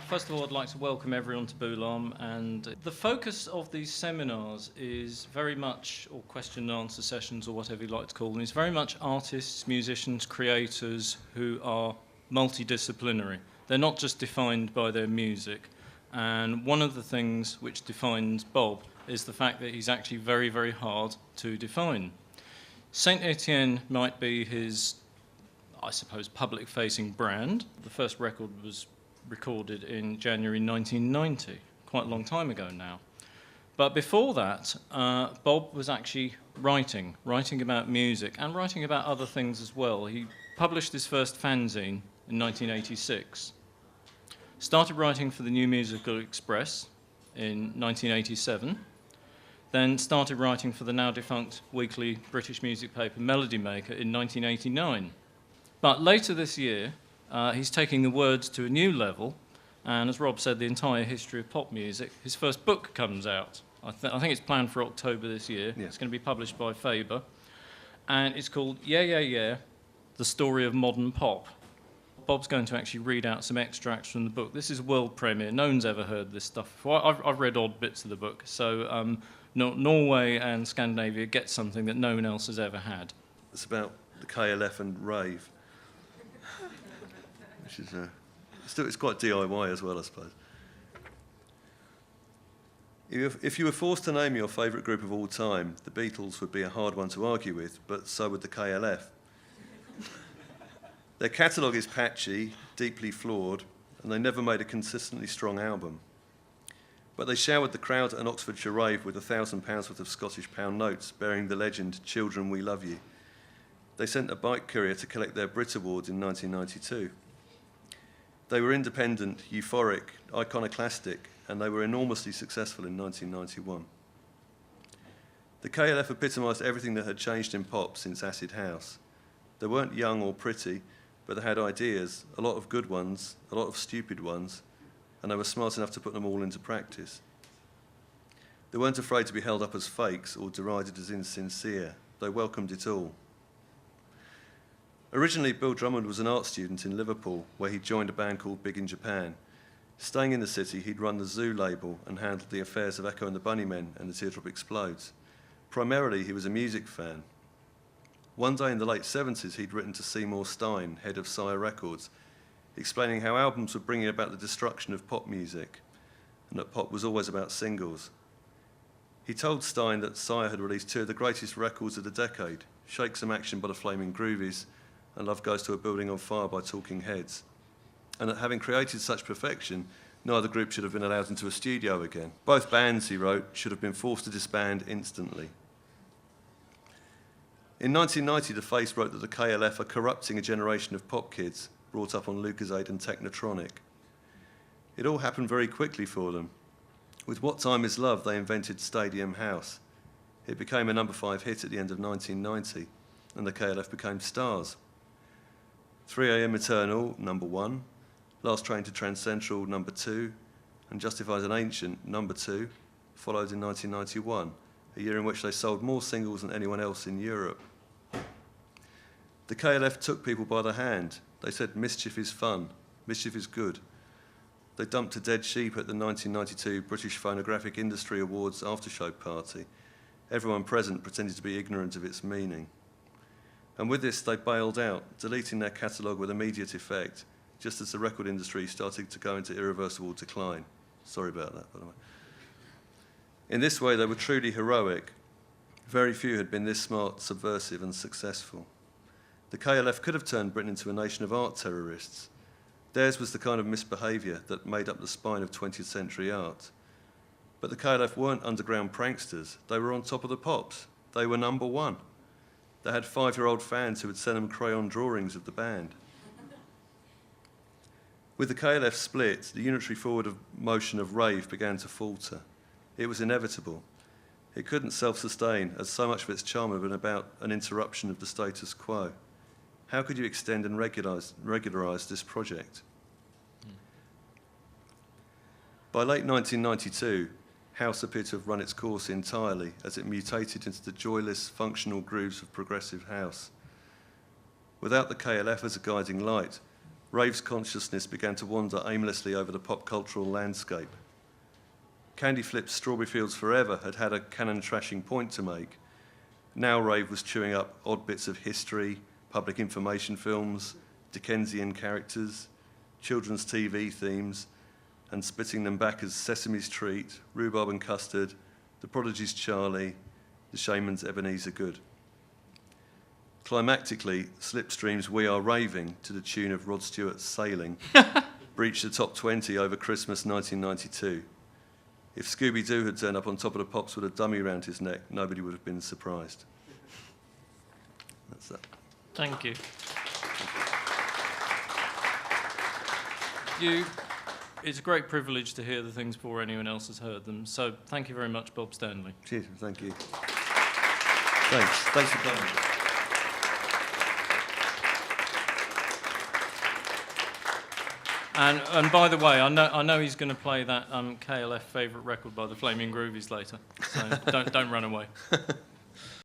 First of all, I'd like to welcome everyone to Larm, and the focus of these seminars is very much, or question and answer sessions, or whatever you like to call them, is very much artists, musicians, creators who are multidisciplinary. They're not just defined by their music, and one of the things which defines Bob is the fact that he's actually very, very hard to define. Saint Etienne might be his, I suppose, public-facing brand. The first record was recorded in January 1990, quite a long time ago now. But before that, Bob was actually writing about music and writing about other things as well. He published his first fanzine in 1986, started writing for the New Musical Express in 1987, then started writing for the now defunct weekly British music paper Melody Maker in 1989. But later this year, he's taking the words to a new level, and as Rob said, the entire history of pop music. His first book comes out. I think it's planned for October this year. Yeah. It's going to be published by Faber, and it's called Yeah, Yeah, Yeah, The Story of Modern Pop. Bob's going to actually read out some extracts from the book. This is a world premiere. No one's ever heard this stuff before. I've read odd bits of the book, so Norway and Scandinavia get something that no one else has ever had. It's about the KLF and rave, which is it's quite DIY as well, I suppose. If you were forced to name your favourite group of all time, the Beatles would be a hard one to argue with, but so would the KLF. Their catalogue is patchy, deeply flawed, and they never made a consistently strong album. But they showered the crowd at an Oxfordshire rave with £1,000 worth of Scottish pound notes bearing the legend, "Children, we love you." They sent a bike courier to collect their Brit Awards in 1992. They were independent, euphoric, iconoclastic, and they were enormously successful in 1991. The KLF epitomised everything that had changed in pop since Acid House. They weren't young or pretty, but they had ideas, a lot of good ones, a lot of stupid ones, and they were smart enough to put them all into practice. They weren't afraid to be held up as fakes or derided as insincere. They welcomed it all. Originally, Bill Drummond was an art student in Liverpool, where he joined a band called Big in Japan. Staying in the city, he'd run the Zoo label and handled the affairs of Echo and the Bunnymen and the Teardrop Explodes. Primarily, he was a music fan. One day in the late 70s, he'd written to Seymour Stein, head of Sire Records, explaining how albums were bringing about the destruction of pop music, and that pop was always about singles. He told Stein that Sire had released two of the greatest records of the decade, Shake Some Action by the Flaming Groovies and Love Goes to a Building on Fire by Talking Heads, and that having created such perfection, neither group should have been allowed into a studio again. Both bands, he wrote, should have been forced to disband instantly. In 1990, The Face wrote that the KLF are corrupting a generation of pop kids brought up on Lucozade and Technotronic. It all happened very quickly for them. With What Time Is Love, they invented Stadium House. It became a number 5 hit at the end of 1990, and the KLF became stars. 3am Eternal, number 1, Last Train to Trans Central, number 2, and Justifies an Ancient, number 2, followed in 1991, a year in which they sold more singles than anyone else in Europe. The KLF took people by the hand. They said mischief is fun, mischief is good. They dumped a dead sheep at the 1992 British Phonographic Industry Awards after-show party. Everyone present pretended to be ignorant of its meaning. And with this, they bailed out, deleting their catalogue with immediate effect, just as the record industry started to go into irreversible decline. Sorry about that, by the way. In this way, they were truly heroic. Very few had been this smart, subversive, and successful. The KLF could have turned Britain into a nation of art terrorists. Theirs was the kind of misbehaviour that made up the spine of 20th century art. But the KLF weren't underground pranksters. They were on top of the pops. They were number 1. They had 5-year-old fans who would send them crayon drawings of the band. With the KLF split, the unitary forward motion of rave began to falter. It was inevitable. It couldn't self-sustain, as so much of its charm had been about an interruption of the status quo. How could you extend and regularise this project? By late 1992, house appeared to have run its course entirely as it mutated into the joyless, functional grooves of progressive house. Without the KLF as a guiding light, Rave's consciousness began to wander aimlessly over the pop cultural landscape. Candy Flip's Strawberry Fields Forever had had a canon-trashing point to make. Now Rave was chewing up odd bits of history, public information films, Dickensian characters, children's TV themes, and spitting them back as Sesame's Treat, Rhubarb and Custard, The Prodigy's Charlie, The Shaman's Ebenezer Good. Climactically, Slipstream's We Are Raving, to the tune of Rod Stewart's Sailing, breached the top 20 over Christmas 1992. If Scooby-Doo had turned up on Top of the Pops with a dummy round his neck, nobody would have been surprised. That's that. Thank you. It's a great privilege to hear the things before anyone else has heard them. So thank you very much, Bob Stanley. Cheers, thank you. Thanks for coming. And by the way, I know he's going to play that KLF favourite record by the Flaming Groovies later. So don't run away.